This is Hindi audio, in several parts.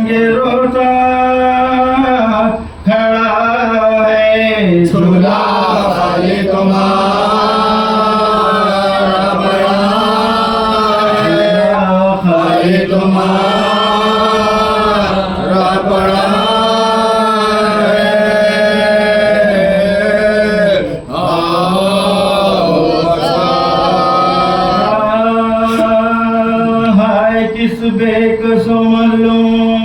नंगे रोता खड़ा है। झूला खाली तुम्हारा बड़ा है, खाली तुम्हारा बड़ा है। हाय किस बेकसो मज़लूम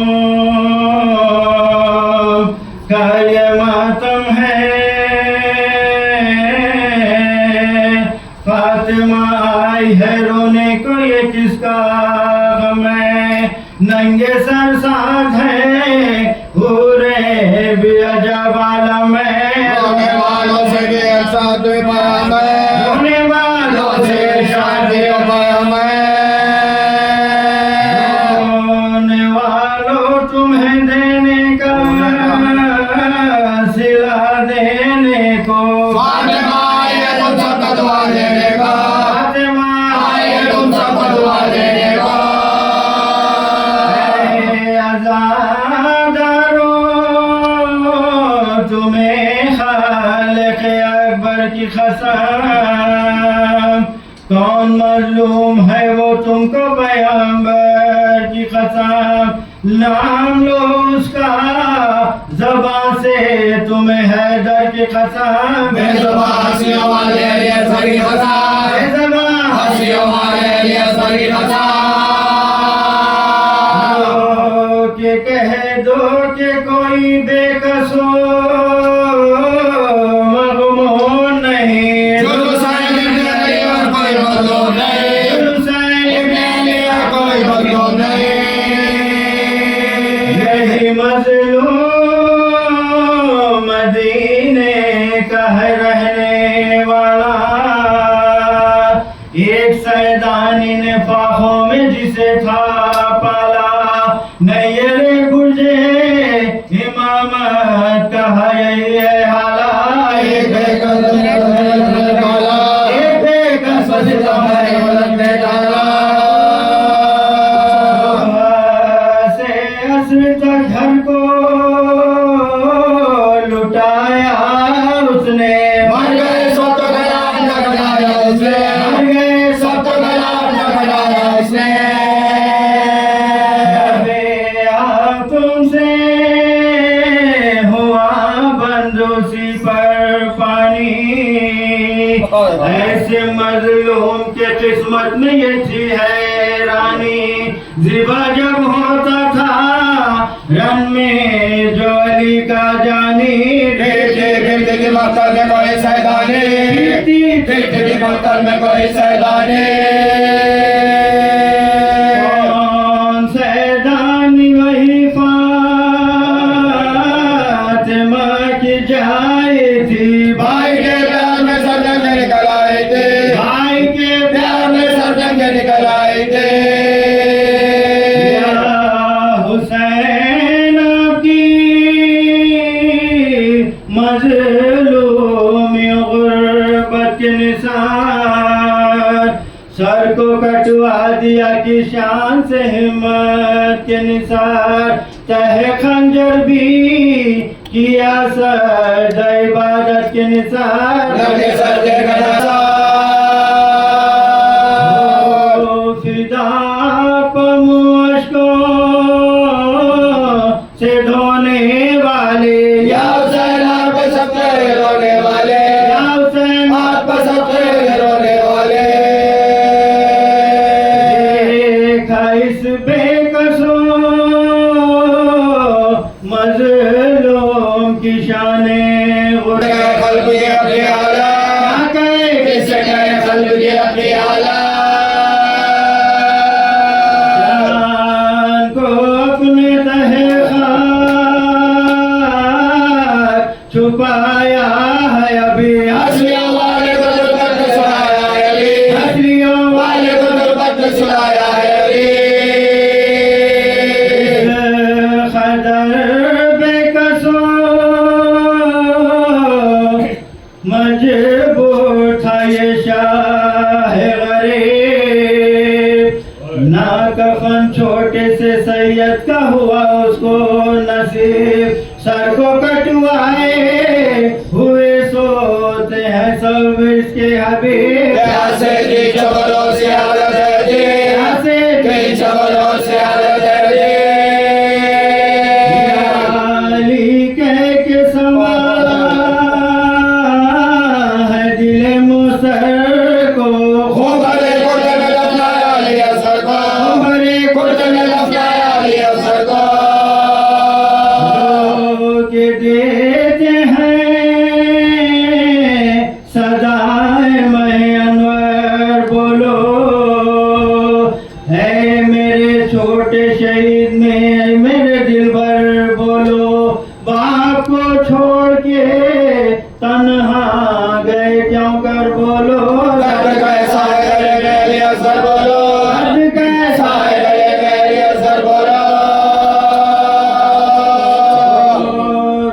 का ये मातम है। फातिमा आई है रोने को, ये किसका गम है। नंगे सर साथ है पूरे भी अजब आलम है। रोने वालों से भी साथ पाम है, रोने वालों से शादी पाम है। रोने वालों तुम्हें देने का सिला देने को। फातिमा ये तुम सबको दुआ देने का, फातिमा ये तुम सबको दुआ देने का। आज़ादारो तुम्हें खालिक अकबर की कसम। कौन मजलूम है वो तुमको पैगंबर की कसम। नाम लो उसका ज़बान से तुम्हें हैदर की कसम। बेज़ुबान हंसियों वाले लिए सरी खसार, बेज़ुबान हंसियों वाले लिए सरी खसार। के कह दो कि कोई बेकसो मगमून नहीं। हुसैन इब्न अली और कोई मज़लूम नहीं, हुसैन इब्न अली और कोई मज़लूम नहीं। यही मज़लूम मदीने का है रहने वाला। एक सैदानी ने फाहों में जिसे था पाला। नैरे गुर्जे इमामत का है ये हाला। एक बेकस डाला, एक बेकस सजदा है गलत में डाला। से असर तक घर को लुटाया उसने। मर गए सब तो गलाब न बनाया उसने, मर गए सब तो गलाब न बनाया उसने। तुमसे हुआ बंदोसी पर पानी। ऐसे मजलूम के किस्मत में ये थी हैरानी। ज़िबा जब होता था रन में जो अली का जानी। फिरती थी मक्तल में कोई सैलानी, फिरती थी मक्तल में कोई सैलानी। कौन सैदानी वही फातिमा की जाए थी। भाई के प्यार में सब जंगे निकल आए थे, भाई के प्यार में सब जंगे निकल आए थे। या हुसैन की मज़लूमी गुर्बत के निसार। सर को कटवा दिया कि शान से हिम्मत के निसार। तहे खंजर भी किया सर इबादत के निसार। लगे सजदे का नज़ार। फिदा मुश्को से ढोने वाले। या हुसैन आप सबके रोने वाले, या हुसैन आप सबके रोने वाले। देखा इस बेकसो मज़लूम की शाने गुर्बत। खल्ब ये अपने आला, किससे कहे खल्ब ये अपने आला। जान को अपने तहे खाक छुपाया है अभी। हंसियों वाले को दुर्बत ने सुनाया है अली, हंसियों वाले को दुर्बत ने सुनाया है अली। खदर बे उसको नसीब। सर को कटवाए हुए सोते हैं सब इसके हबीब। प्यासे की चबरों से हालत है जी, प्यासे की चबरों से हालत है जी। अली के समा है दिले मुसर को। खूबरे कुर्ते में दफनाया अली असगर को, खूबरे कुर्ते में दफनाया अली असगर को। के देते हैं सदाए मैं अनवर बोलो। है मेरे छोटे शहीद में ऐ मेरे दिलबर बोलो। बाप को छोड़ के तन्हा गए क्यों कर बोलो। दर्द कैसा है गले में अली असगर बोलो, दर्द कैसा कैसा है गले में अली असगर बोलो।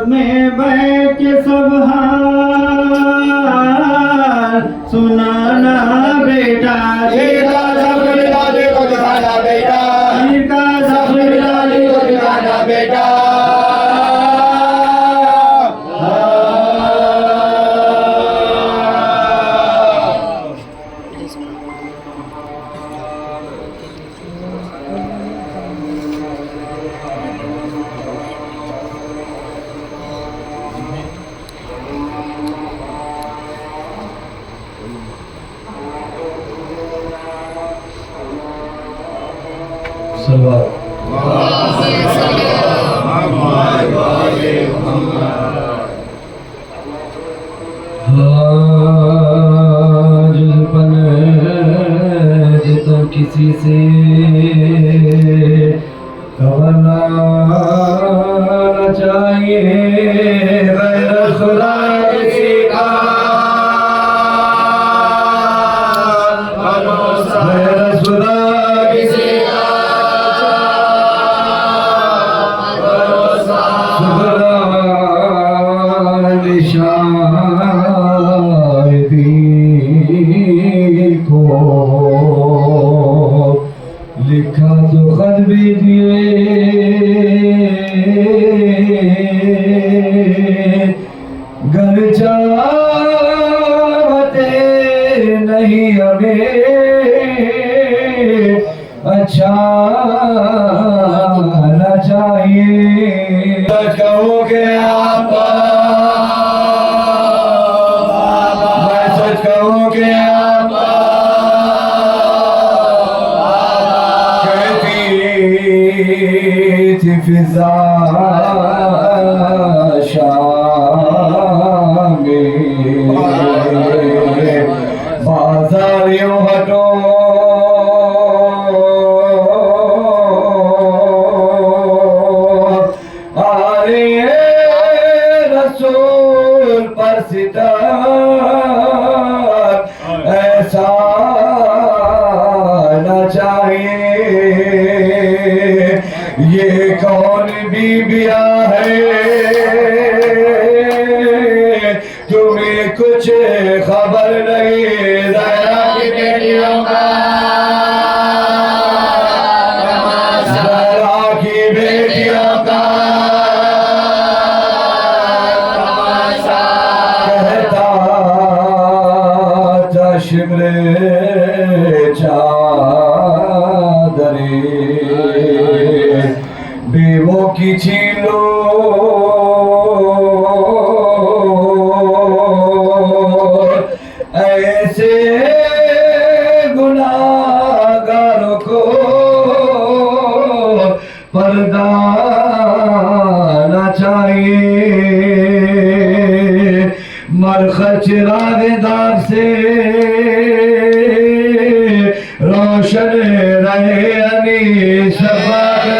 में बैठ के सब हाल सुनाना बेटा। हीर का ज़ख्म लाली को दिखाना बेटा, हीर का ज़ख्म लाली को दिखाना बेटा। किसी से कवना न चाहिए गैर खुदा किसी का। गैर खुदा किसी का लिखा तो खत भी दिए घर चाहते नहीं हमें अच्छा न चाहिए। सच कहूँगे आपका, मैं सच कहूँगे आपका। फिजा शाम में बाजारियों हटो आरे रसूल पर सितार ऐसा न चाहिए। ये कौन बीबिया है तुम्हें कुछ खबर नहीं। ज़हरा की बेटियों का, ज़हरा की बेटियों का कहता था शिमरे चादरे बेवो की छीलो ऐसे गुनाहगारों को पर्दा न चाहिए। मरखच राग दाग से रोशन रहे अली शफाअत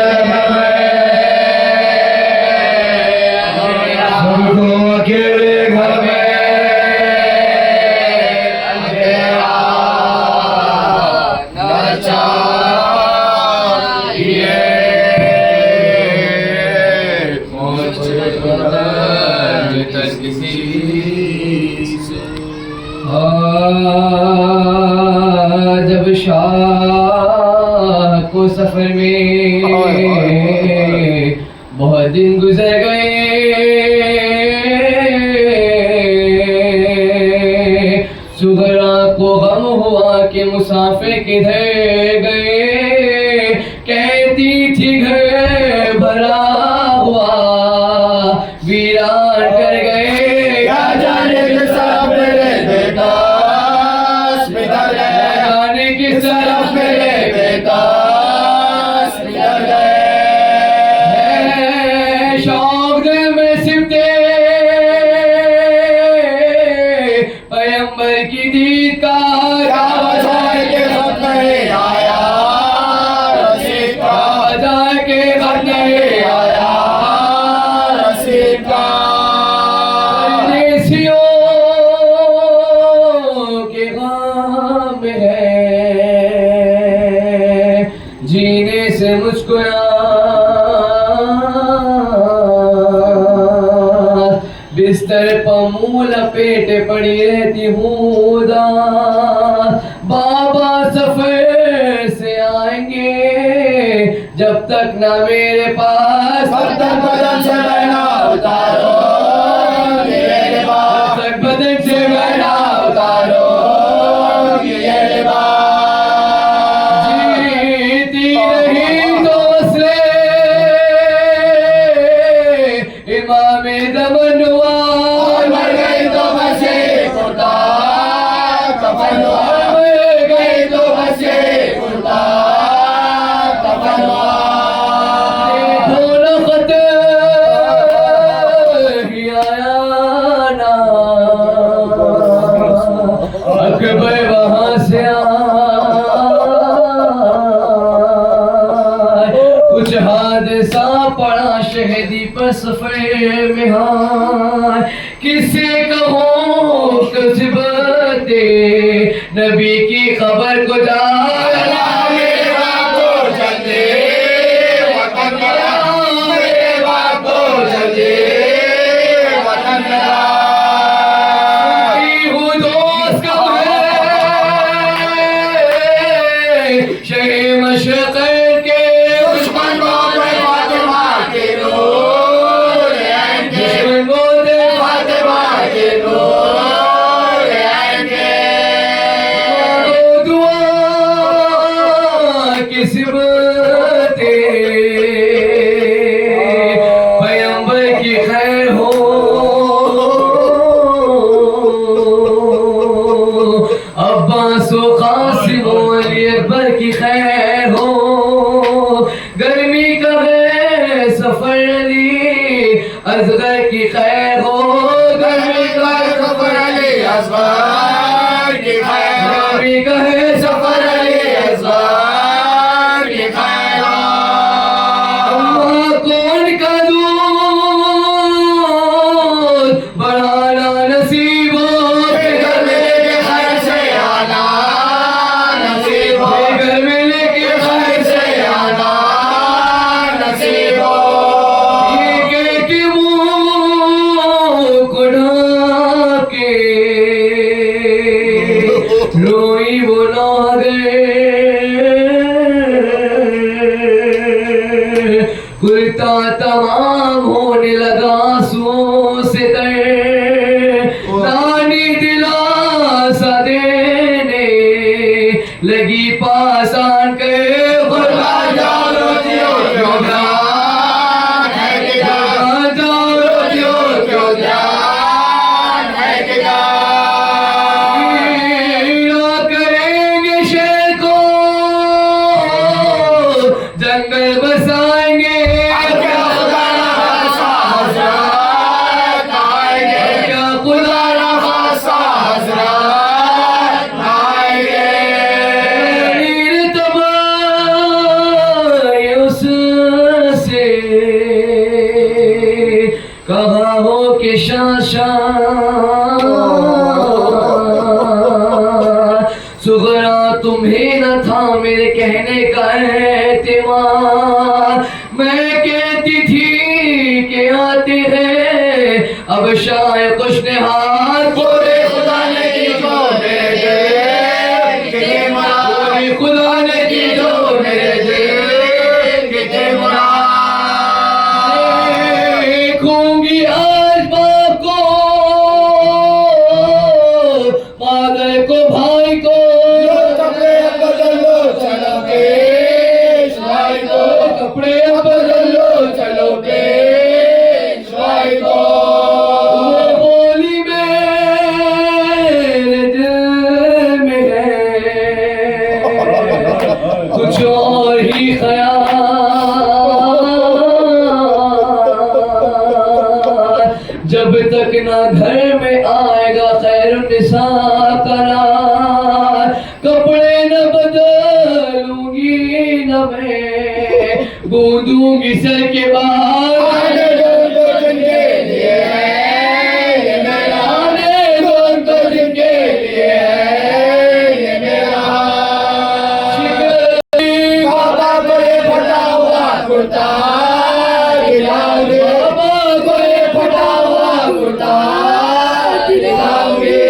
सबको अकेले घर में अंधेरा न चाहिए। जब शाह को सफर में बहुत दिन गुजर गए, सुगरा को गम हुआ कि मुसाफिर किधर गए। कहती थी घर भरा हुआ वीरान कर गए। क्या जाने किस तरफ मेरे बेटा बिखर गए, जाने किस तरफ मेरे बेटा बिखर गए। शौक दिल में सिमटे पैगंबर की दीद का, क्या बजाए के खत नहीं आया रसीद का, बजाए के खत नहीं आया रसीद का। परदेसियों के गम है, जीने से मुझको बिस्तर पर मुंह लपेटे पड़ी रहती हूँ उदास। बाबा सफर से आएंगे जब तक ना मेरे पास, तब तक बदन से बहना उतारो ये लिबास, तब तक बदन से बहना उतारो ये लिबास। जीती रही तो असले इमाम ज़मान हुआ, और मर गई तो बसे कुर्ता कफन हुआ, मर गई तो बसे कुर्ता कफन हुआ। देखो न खत ही आया ना, अकबर वहाँ से कुछ हादसा पड़ा शहीदी पर सफर में। हाँ किसे कहो कुछ बातें नबी की खबर को जा, मेरे बाप को जल्दी वतन मिला, मेरे बाप को जल्दी वतन मिला। हूँ दोस्त कब है शहे मशरक़ के, दुश्मन को दे फातिमा के नूर आएंगे, दुश्मन को दे फातिमा के नूर आएंगे। तो दुआ किस बातें पैगंबर की खैर हो, अब्बास व कासिम व अली अकबर की खैर हो। गर्मी का है सफर अली असगर की खैर हो, गर्मी का सफर अली असगर की खैर हो, गर्मी का है सफर अली असगर की खैर हो। अम्मा कौन का दूध बढ़ाना नसीब हो, घर में लेके खैर से आना नसीब हो, घर में लेके खैर से आना नसीब हो। के मुंह को ढाके रोई वो ना गए, कुर्ता तमाम होने लगा आंसुओं से तर, नानी दिलासा देने लगी पास आन कर, कुर्बान जाओ रोटियों क्यों ध्यान है कि जान, रोटियों क्यों ध्यान है कि जान। करेंगे शेर को जंगल बसाएंगे, क्या खुदा ना खासा हज़रत आएंगे, क्या खुदा ना खासा हज़रत आएंगे। नीर तबाही उससे कहा हो कि शाशा सुगरा तुम्हें न था मेरे कहने का एतमाद। मैं कहती थी कि आते हैं अब शायद कुछ ने हाथ, पूरे खुदा ने की जो मेरे दिल की मुराद, पूरे खुदा ने की जो मेरे दिल की मुराद। तक ना घर में आएगा खैर निसा करार, कपड़े न बदलूंगी न मैं, गूंदूंगी सर के बाहर आने दो जिनके लिए है ये मेरा, आने दो जिनके लिए है ये मेरा। बाबा को ये फटा हुआ कुर्ता दिलाओगे, बाबा को ये फटा हुआ कुर्ता दिलाओगे।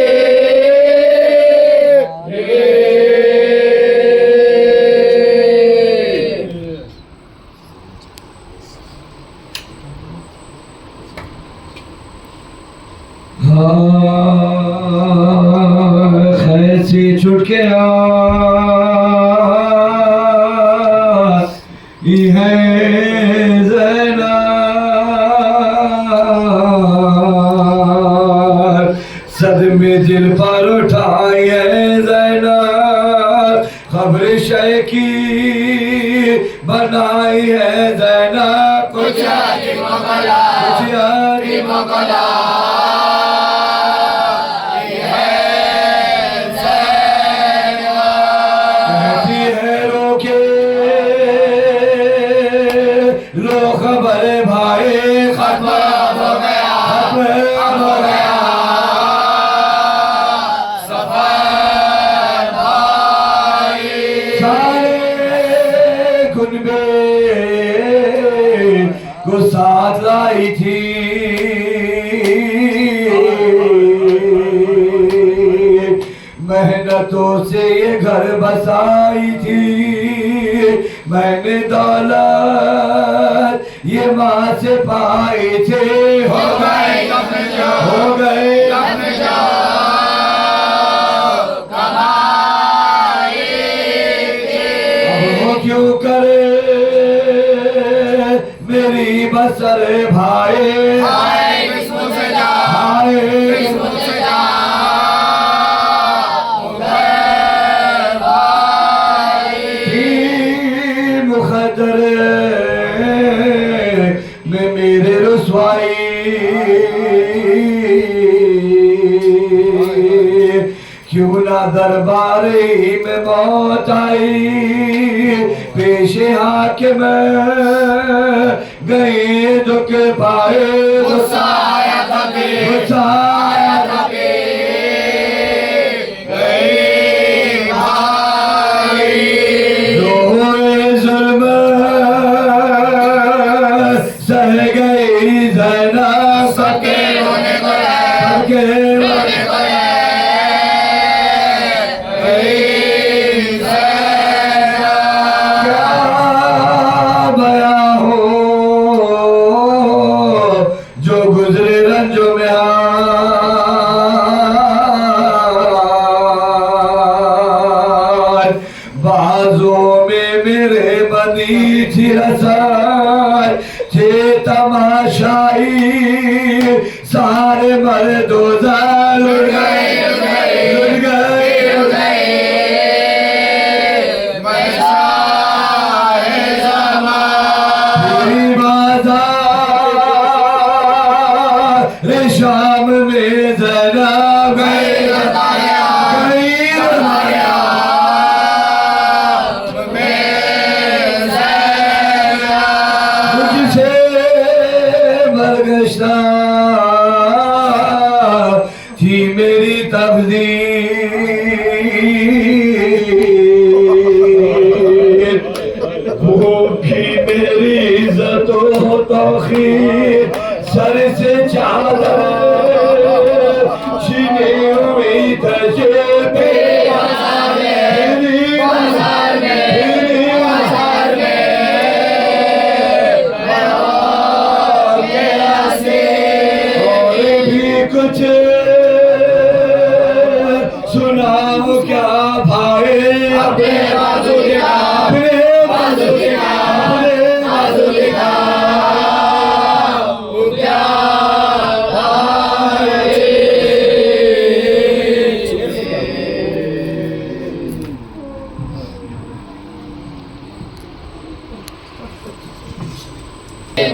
खैर से छुट के आई है ज़ैनब, सदमे दिल पर उठाई है ज़ैनब, खबर शय की बनाई है ज़ैनब, कुछ आगे मगला, कुछ आगे मगला कहती है रोके लो खबर भाई, खत्म हो गया, खत्म हो गया सफर भाई। सारे कुनबे को साथ लाई थी, मेहनतों से ये घर बसाई थी, मैंने दौलत ये माँ से पाई थी, हो गए अपने जो, हो गए अपने जो कमाई थी। अब वो क्यों करे मेरी बसर भाई, हाय किस्मत से जा, हाय किस्मत से जा हो गए भाई। मुखदर में मेरे रुसवाई, क्यों ना दरबारे में मौत आई, पेशे हाकिम गए दुख पाए, गुस्सा आया था भी, गुस्सा आया था भी गई भाई। रोए जुल्म सह गई ज़ैनब, सबके रोने को है, सबके रोने को है गई ज़ैनब। क्या बया हो जो गुजरे रंजो में हार, बाजों में मेरे बनी थी रसार, थे तमाशाई सारे मर्दो जाल उड़ गए, उड़ गए, उड़ गए, उड़ गए। मेरी बाजार शाम में ज़ैनब गई, गई मुझसे बरगश्ता थी मेरी तकदीर, वो भी मेरी इज्जतों तौखीर, सर से चादर छीनी हुई तजे पे कुछ सुनाओ क्या भाई, अपने बाजू दिखा, अपने बाजू दिखा, अपने बाजू दिखा क्या भाई।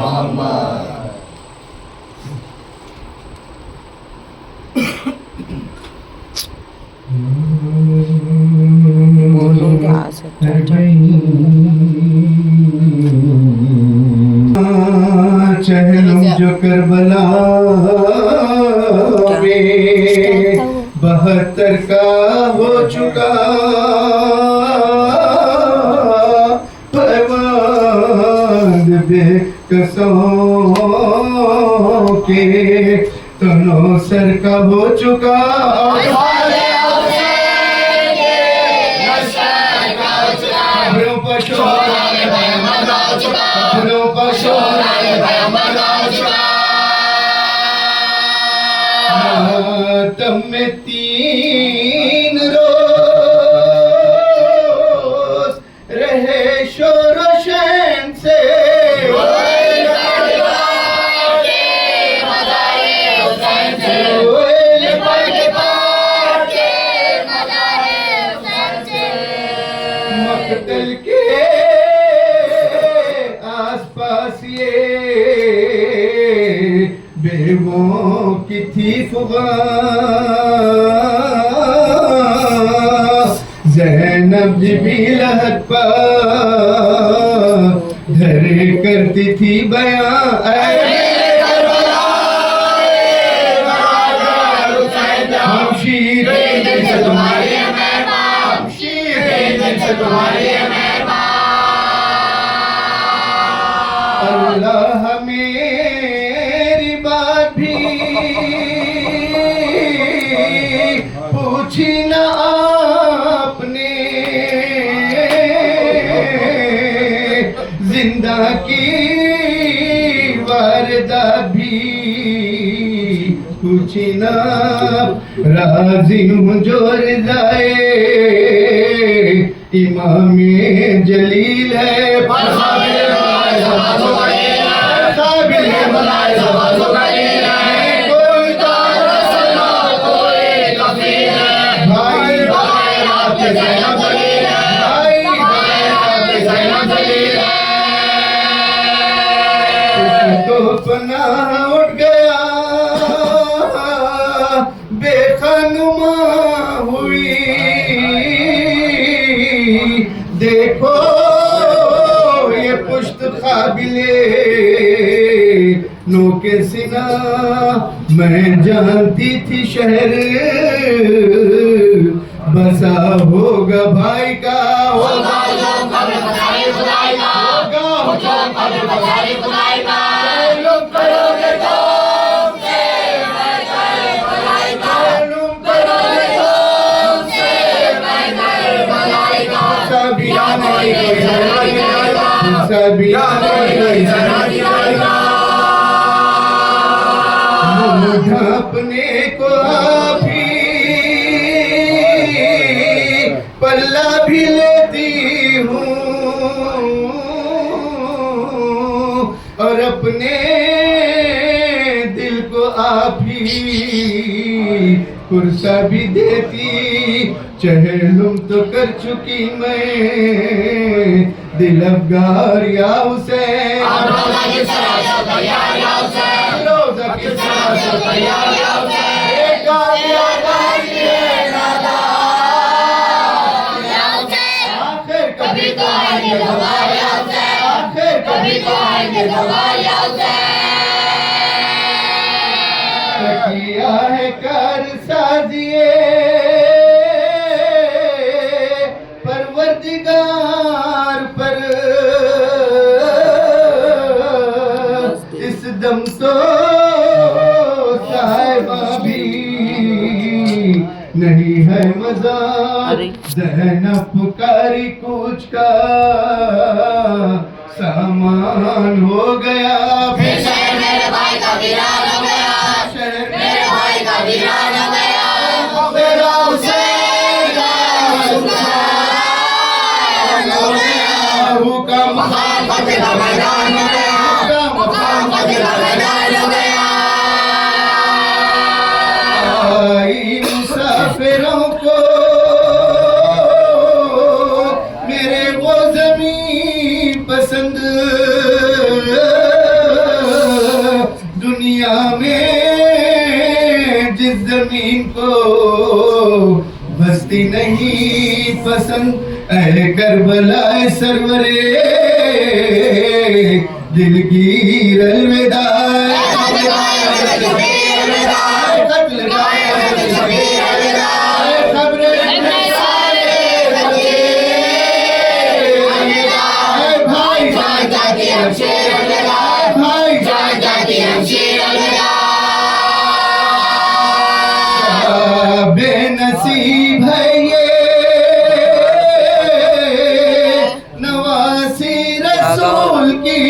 मोहम्मद कर गई चहलम जो करबला में 72 का हो चुका पैबंद बेकसों के तनो सर का हो चुका मातम में 3 रोज रहे शोर शैन से मकतल के आसपास ये बेवों की थी फुगा ज़ैनब भी लहद पर धरे करती थी बयां अल्लाह मेरी बात भी पूछी न आपने जिंदा की वारदा भी पूछी न राजी हूँ जो रज़ाए इमाम जलील है तो पनाह उठ गया बेखनुमा हुई देखो ये पुश्त काबिले नो के सिना मैं जानती थी शहर बसा होगा भाई का होगा अपने को भी पल्ला भी लेती हूँ और अपने दिल को आप ही कुर्सा भी देती चहलुम तो कर चुकी मैं दिल अफगार या हुसैन कभी तो आएंगे किया है कर साजिए परवरदिगार पर इस दम तो साहिबा भी नहीं है मजा ज़ैनब पुकारी कुछ का सामान हो गया मेरे भाई का वीरान हो गया मेरे भाई का वीरान हो गया मेरा हुसैन का मकाम फतेह का मैदान हो गया मकाम फतेह का मैदान हो गया आई मुसाफिरों को मेरे वो ज़मीन पसंद दुनिया में जिस ज़मीन को बस्ती नहीं पसंद ऐ करबला सरवरे दिल की अलविदा बेनसीब है ये नवासी रसूल की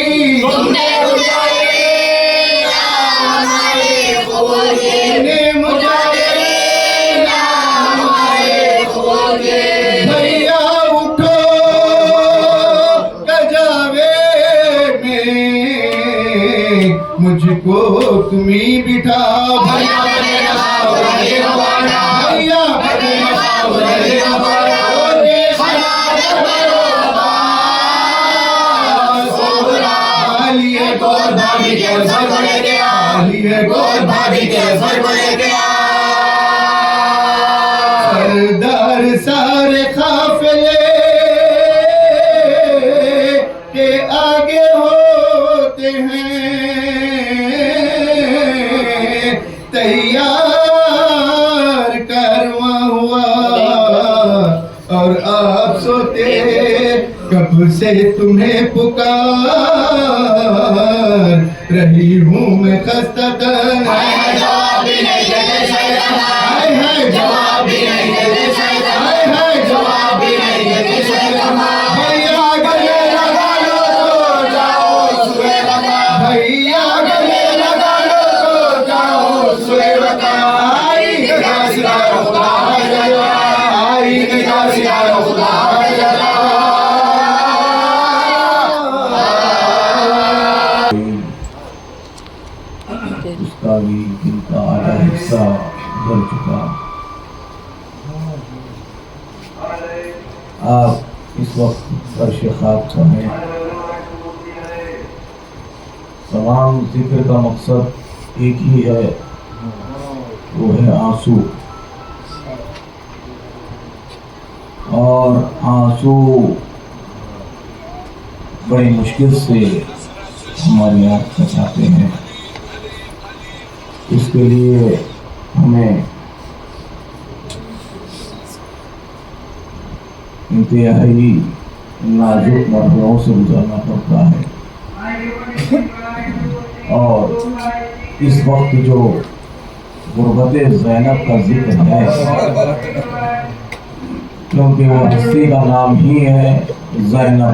भैया उठो कजावे में मुझको तुम्ही बिठा भैया सरदार सारे काफिले के आगे होते हैं तैयार करवा हुआ और आप सोते कब से तुम्हें पुकार रही हूँ मैं खस्ता तन जवाब भी नहीं देते शैतान जवाब भी नहीं देते शैतान जवाब भी नहीं देते शैतान भैया गले लगा लो तो जाओ सुबह बता भैया गले लगा लो तो जाओ सुबह बता आई निगाह सितारा खुदा है जला आई निगाह सितारा खुदा है जला उसका भी दिल का आधा हिस्सा जल चुका। आप इस वक्त फर्श खाक पर हैं। तमाम जिक्र का मकसद एक ही है, वो है आंसू। और आंसू बड़ी मुश्किल से हमारी आँख बचाते हैं। इसके लिए हमें इंतहाई नाजुक मरहलों से गुजरना पड़ता है। और इस वक्त जो गुरबत ज़ैनब का जिक्र है, क्योंकि वो हस्ती का नाम ही है ज़ैनब।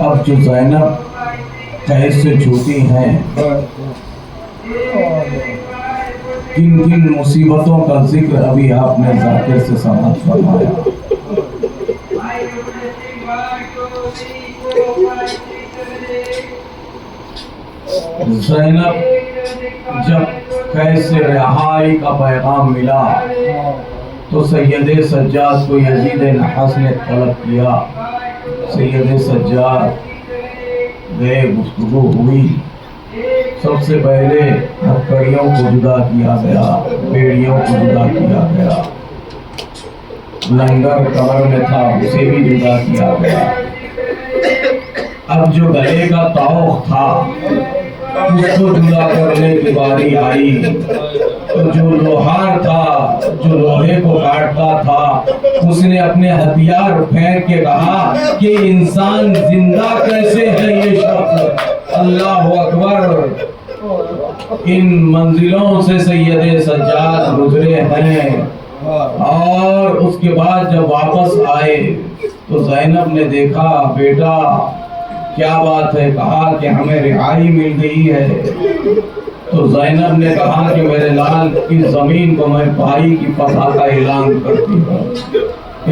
अब जो ज़ैनब कैद से छूटी हैं, किन किन मुसीबतों का जिक्र अभी आपने जाकिर से समाप्त फरमाया। ज़ैनब जब कैद से रिहाई का पैगाम मिला तो सैयद सज्जाद को यजीद नहस ने तलब किया। सैयद सज्जाद गए, गुफ्तगू हुई। सबसे पहले हथकड़ियों को जुदा किया गया, बेड़ियों को जुदा किया गया, लंगर कमर में था उसे भी जुदा किया गया। अब जो गले का तौख था उसको जुदा करने की बारी आई। तो जो लोहार था, जो लोहे को काटता था, उसने अपने हथियार फेंक के कहा कि इंसान जिंदा कैसे है ये शख्स। अल्लाह अकबर। इन मंजिलों से सैयद सज्जाद गुजरे हैं। और उसके बाद जब वापस आए तो ज़ैनब ने देखा, बेटा क्या बात है? कहा कि हमें रिहाई मिल गई है। तो ज़ैनब ने कहा कि मेरे लाल की ज़मीन को मैं भाई की पता का ऐलान करती हूँ,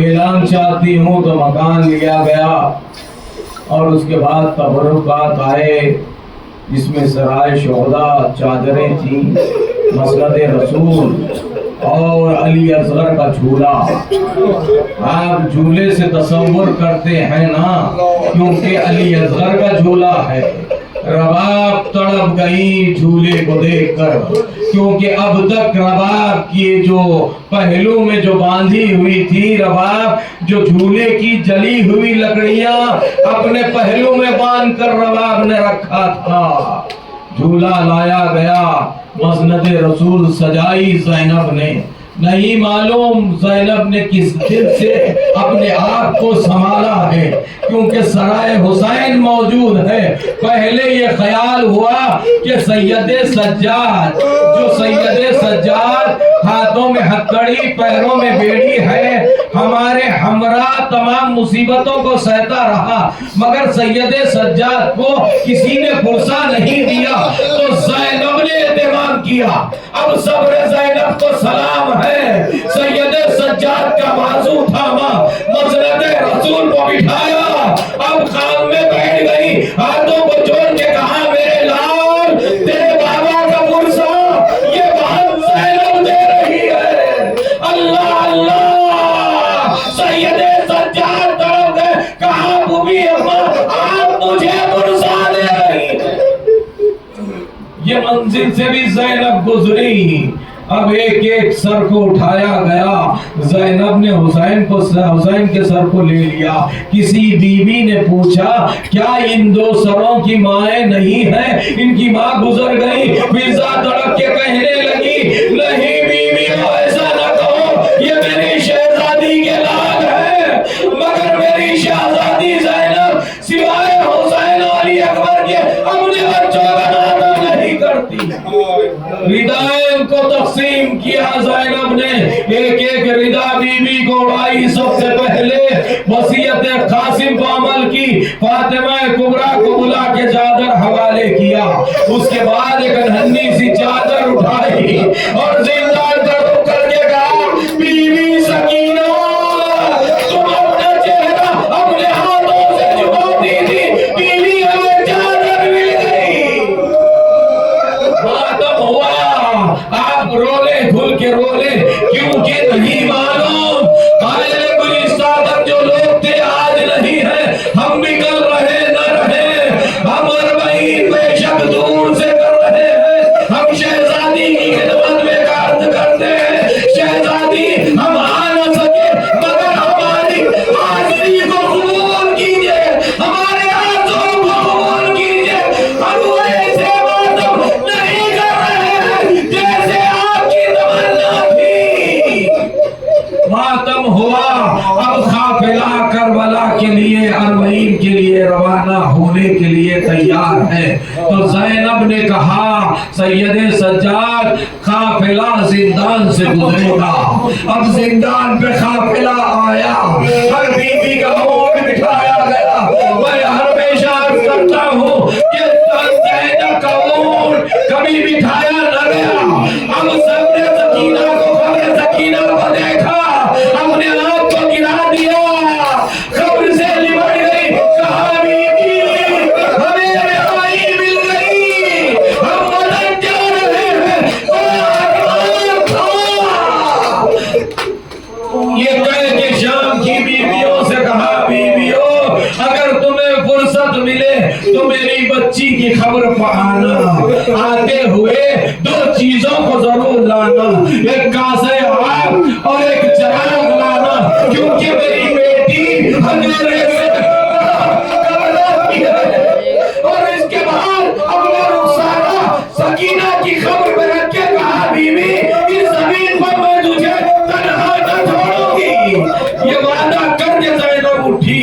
ऐलान चाहती हूँ। तो मकान लिया गया और उसके बाद तबरुकात आए, जिसमें सराय शोहदा, चादरें थी, मसनद रसूल और अली असगर का झूला। आप झूले से तसव्वुर करते हैं ना, क्योंकि अली असगर का झूला है। रबाब तड़प गई झूले को देखकर, क्योंकि अब तक रबाब की जो पहलू में जो बांधी हुई थी, रबाब जो झूले की जली हुई लकड़ियां अपने पहलू में बांध कर रबाब ने रखा था। झूला लाया गया, मसनद रसूल सजाई ज़ैनब ने। नहीं मालूम ज़ैनब ने किस दिल से अपने आप को संभाला है, क्योंकि सराय हुसैन मौजूद है। पहले ये ख्याल हुआ कि सैयदे सज्जाद, जो सैयदे सज्जाद हाथों में हथकड़ी पैरों में बेड़ी है, हमारे हमरा तमाम मुसीबतों को सहता रहा, मगर सैयदे सज्जाद को किसी ने फुर्सा नहीं दिया, तो ज़ैनब ने एहतमाम किया। अब सब्र ज़ैनब को सलाम है। सैयदे सज्जाद का बाजू थामा, मसनद रसूल को बिठाया, अब खाम में बैठ गई, हाथों को जोड़ के कहा, मेरे लाल तेरे बाबा का पुरसा ये बात ज़ैनब दे रही है। अल्लाह अल्लाह, सैयदे सज्जाद तड़प गए, कहा बुबी अम्मा आप मुझे पुरसा दे रही। ये मंजिल से भी ज़ैनब गुजरी। अब एक एक सर को उठाया गया। ज़ैनब ने हुसैन के सर को ले लिया। किसी बीबी ने पूछा, क्या इन दो सरों की माएँ नहीं है? इनकी माँ गुजर गई। फिजा तड़प के कहने लगी, नहीं बीबी ऐसा न कहो, ये मेरी शहजादी के लाल है, मगर मेरी शहजादी ज़ैनब सिवाय हुसैन अली अकबर के अपने बच्चों का नाम नहीं करती। रिदाएं को तकसीम किया ज़ैनब ने, एक एक रिदा बीबी को उड़ाई। सबसे पहले वसीयत कासिम को अमल की, फातिमा कुबरा को बुला के चादर हवाले किया। उसके बाद एक नन्ही सी चादर उठाई और जिंदान करके कहा, बीबी सकीना तुम अपना चेहरा अपने हाथों से छुपाती थी, बीवी हमें चादर मिल गई। मातम हुआ, आप रोले खुल के रोले, क्योंकि नहीं मालूम आए गुलिस्तां तक जो लोग थे आज नहीं है। हम भी कर रहे न रहे, हम अरबईन बेशक दूर से कर रहे हैं, हम शहजादी की खिदमत में कार्य करते हैं। शहजादी हम आ न सके, मगर हमारी हाजिरी को कबूल कीजिए, हमारे आंसू को कबूल कीजिए। हम ऐसे मातम नहीं कर रहे हैं जैसे आपकी तमन्ना थी। मातम हुआ। अब काफिला करबला के लिए, अरबईन के लिए रवाना होने के लिए तैयार है। तो ज़ैनब ने कहा, सैयदे सज्जाद काफिला जिंदान से गुजरेगा। अब जिंदान पे काफिला आया, हर बीबी का ऊँट बिठाया गया। मैं हमेशा अर्ज करता हूँ कि ज़ैनब का ऊँट कभी बिठाया न गया। अब सबने सकीना को, खबरे सकीना को देखा, अपने आप को गिरा दिया, खबर से लिपट गई, कहा बीबी हमें रिहाई मिल गई, हम वतन जा रहे हैं। ये कह के शाम की बीवियों से कहा, बीवियों अगर तुम्हें फुर्सत मिले तो मेरी बच्ची की खबर पाना, आते हुए दो चीजों को जरूर लाना, एक कासे आग और एक चिराग लाना, क्योंकि मेरी बेटी अंधेरे से और इसके बाद अपना रुखसारा सकीना की खबर में रख के कहा, बीवी इस जमीन पर मैं तुझे तन्हा न छोड़ूंगी। ये वादा करके ज़ैनब उठी।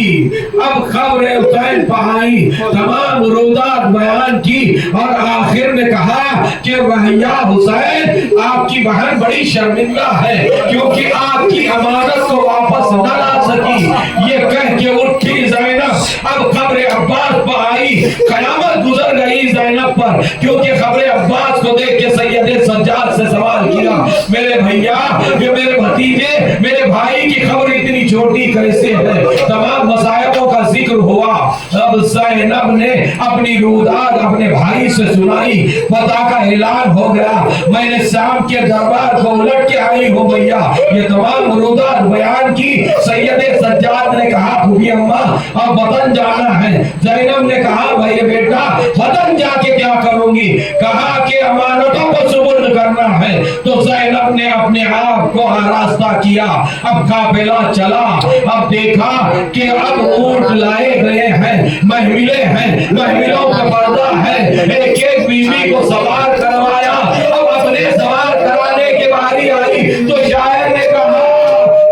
अब खबरें हुसैन पर आई, तमाम रुदात बयान की और आखिर में कहा कि भैया हुसैन आपकी बहन बड़ी शर्मिंदा है, क्योंकि आपकी अमानत को वापस न ला सकी। ये कह के उठी ज़ैनब। अब खबरें अब्बास पर आई, कयामत गुजर गई ज़ैनब पर, क्योंकि खबरें अब्बास को देख के सैयदे सज्जाद से सवाल किया, मेरे भैया, ये मेरे भतीजे, मेरे भाई की खबर इतनी छोटी कैसे है? तमाम मसायबों का जिक्र हुआ। अब ज़ैनब ने अपनी रुदाद अपने भाई से सुनाई, पता का ऐलान हो गया, मैंने शाम के दरबार को उलट के आई हूँ भैया। ये तमाम रुदाद बयान की। सैयदे सज्जाद ने कहा फूफी अम्मा अब वतन जाना है। ज़ैनब ने कहा भाई बेटा वतन जाके क्या करूंगी? कहा कि अमानतों को सुपुर्द करना है। तो ज़ैनब ने अपने आप को आरास्ता किया। अब काफिला चला। अब देखा कि अब ऊंट लाए गए हैं, महमिले हैं, महमिलों का पर्दा है। एक एक बीवी को सवार करवाया। अब अपने सवार कराने की बारी आई तो शायर ने कहा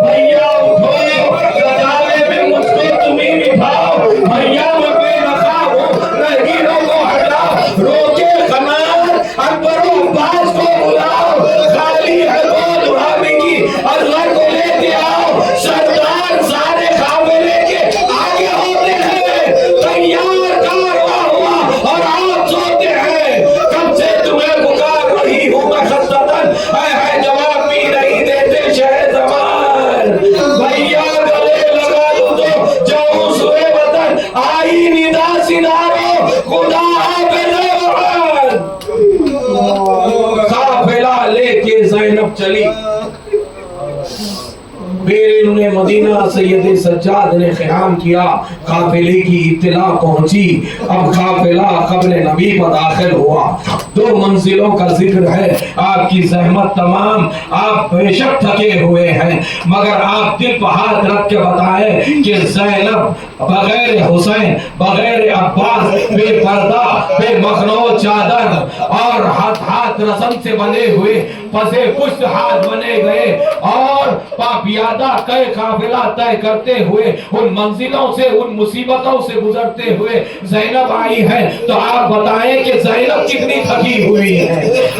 भैया उठो, सजाने में मुझको तुम्ही बिठाओ, भैया मैं बेनखा हूँ, रहीलों को हटाओ, रोके खनार अकबर अब्बास को बुलाओ, खाली है गोद भाभी की अजहर को लेके आओ, सरदार सारे काफिले के आगे होते हैं, तैयार कारवां हुआ और आप सोते हैं। कब से तुम्हें पुकार रही हूँ मैं खस्ततन, है जवाब भी नहीं देते शहर जमान। भैया गले लगा दूं तो जाऊं सुए वतन, आई निदा सिनारो खुदा हाफिज़। काफिला लेके ज़ैनब चली। बेरे मदीना सैयदे सज्जाद ने क़याम किया। काफिले की इत्तला पहुंची। अब काफिला क़ब्र नबी पर दाखिल हुआ। 2 मंजिलों का जिक्र है। आपकी ज़हमत तमाम, आप बेशक थके हुए हैं, मगर आप दिल पर हाथ रख के बताएं कि ज़ैनब बगैर हुसैन, बगैर अब्बास, बेपर्दा, बेमखनो चादर और हाथ रस्म से बने हुए फसे पुष्ट हाथ बने गए और पापियादा कई काफिला तय करते हुए उन मंजिलों से, उन मुसीबतों से गुजरते हुए ज़ैनब आई है। तो आप बताएं कि ज़ैनब कितनी थकी हुई है।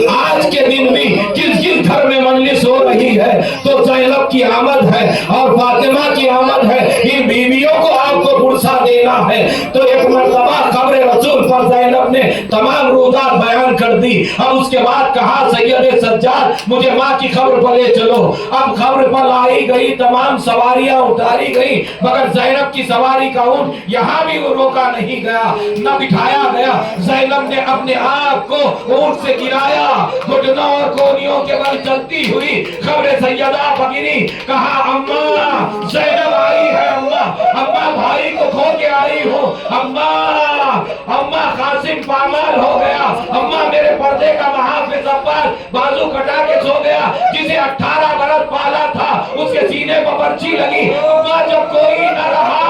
आज के दिन भी किस किस घर में मजलिस हो रही है तो ज़ैनब की आमद है और फातिमा की आमद है। इन बीवियों को आपको पुरसा देना है। तो एक मर्तबा क़ब्र रसूल पर ज़ैनब ने तमाम रुदात बयान कर दी। अब उसके बाद कहा सैयदे सज्जाद मुझे माँ की क़ब्र पर ले चलो। अब क़ब्र पर लाई गई, तमाम सवारियां उतारी गई, मगर ज़ैनब की सवारी का ऊंट यहाँ भी वो रोका नहीं गया, न बिठाया गया। ज़ैनब ने अपने आप को ऊंट से गिराया, घुटनों और कोहनियों के बल चलती हुई क़ब्र सैयदा पर गिरी। कहा अम्मा ज़ैनब आई है, अम्मा अम्मा भाई को खो के आई हूँ, अम्मा अम्मा कासिम पामाल हो गया, अम्मा मेरे पर्दे का मुहाफिज अब्बास बाजू कटा के सो गया, जिसे 18 बरस पाला था उसके सीने पर पर्ची लगी। अम्मा जब कोई न रहा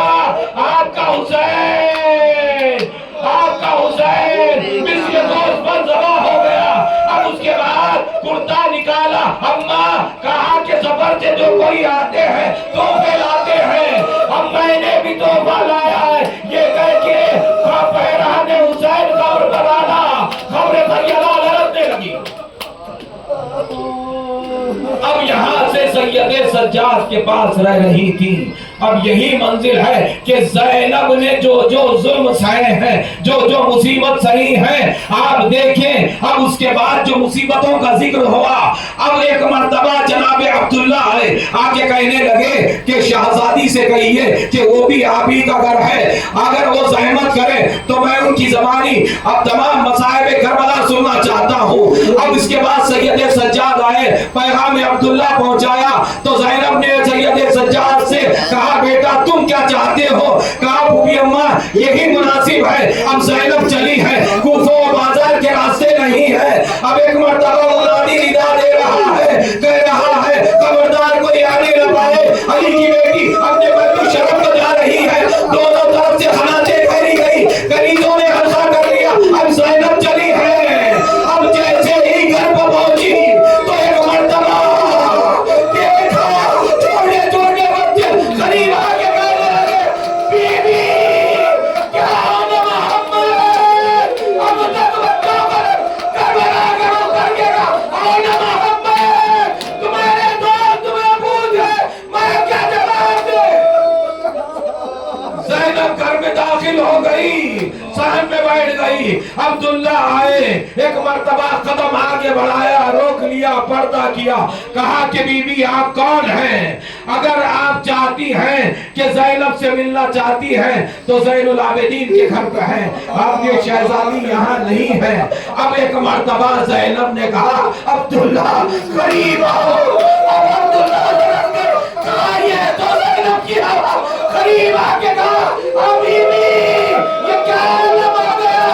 आपका हुसैन, आपका हुसैन मिस्र दोस्त पर जमा हो गया। अब उसके बाद कुर्ता निकाला। अम्मा कहा कि सफर से जो कोई आते हैं तोहफे लाते हैं, अब मैंने भी तोहफा लाया है। ये कह के पहराने हुसैन क़ब्र पर आना, क़ब्र सैयदा लड़ने लगी। अब यहाँ से सैयदे सज्जाद के पास रह रही थी। अब यही मंजिल है कि ज़ैनब ने जो जो जुल्म सहे हैं, जो जो मुसीबत सही है, आप देखें। अब उसके बाद जो मुसीबतों का जिक्र हुआ, अब एक मर्तबा जनाब अब्दुल्ला आए, आके कहने लगे कि शहजादी से कहिए कि वो भी आप ही का घर है, अगर वो ज़हमत करे तो मैं उनकी ज़बानी अब तमाम मसाइब करबला सुनना चाहता हूँ। अब इसके बाद सैयदे सज्जाद आए, पैगाम अब्दुल्ला पहुंचाया तो ज़ैनब ने सैयदे सज्जाद से कहा बेटा तुम क्या चाहते हो? कहा फूफी अम्मा यही मुनासिब है। अब ज़ैनब चली है, कूफा बाजार के रास्ते नहीं है। अब एक मर्तबा मुनादी निदा दे रहा है, कह रहा है खबरदार कोई आने न पाए, अली की बेटी अपने बच्चों शर्म को जा रही है। दोनों तरफ से खनाते फेरी गई, कनीजों ने हल्का कर लिया। अब ज़ैनब चली है। अब जैसे ही घर पर पहुंची तो एक मर्तबा देखा छोटे छोटे बच्चे करीब आके कहने लगे बीबी क्या हो मोहम्मद, अब तक बच्चों पर करबला करो करके का आओ मोहम्मद, तुम्हारे दोस्त तुम्हें पूछे मैं क्या जवाब दूं। ज़ैनब घर में दाखिल अब्दुल्ला आए, एक मर्तबा कदम आगे बढ़ाया, रोक लिया, पर्दा किया, कहा कि बीबी आप कौन हैं? अगर आप चाहती हैं कि ज़ैनब से मिलना चाहती हैं तो ज़ैनुल आबिदीन के घर पे है, आपकी शहजादी यहाँ नहीं है। अब एक मर्तबा ज़ैनब ने कहा अब्दुल्ला करीब आओ। अब अब्दुल्ला कहा ये तो ज़ैनब की आवाज़, करीब आके कहा बीबी ये क्या आलम आ गया,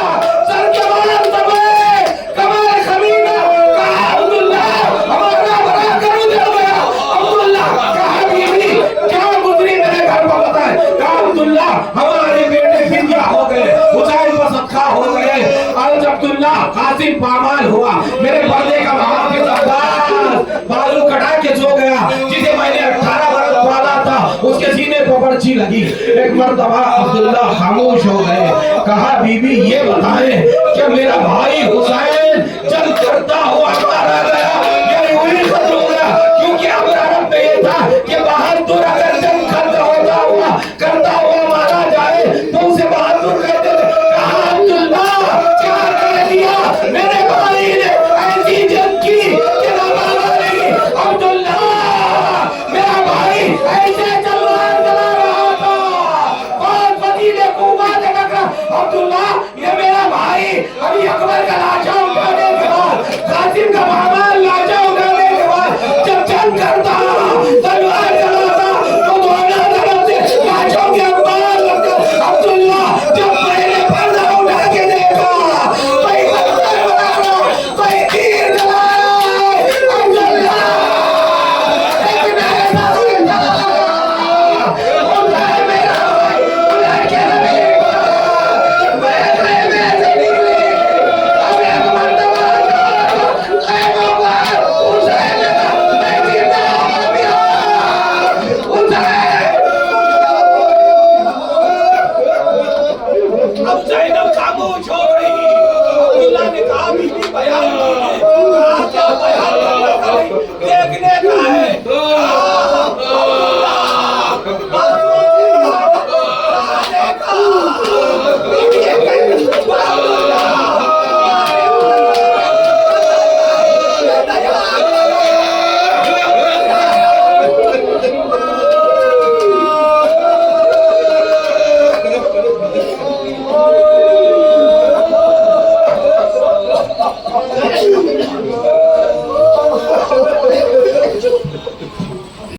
सर के बाल दबाए, कमर खमीना, कहा अब्दुल्ला हमारा बड़ा करूं दे गया। अब्दुल्ला कहा बीबी क्या गुजरी मेरे घर पर बताए, कहा अब्दुल्ला हमारे बेटे फिदिया हो गए, हुसैन पर सदका हो गए। आज अब्दुल्ला कासिम पामाल हुआ, मेरे पर्दे का मुहाफिज अब्बास बाजू कटा के सो गया, जिसे मैंने 18 बरस पाला था उसके सीने पर पर्ची लगी। एक मर्तबा अब्दुल्ला खामोश हो गए, कहा बीबी ये बताएं कि मेरा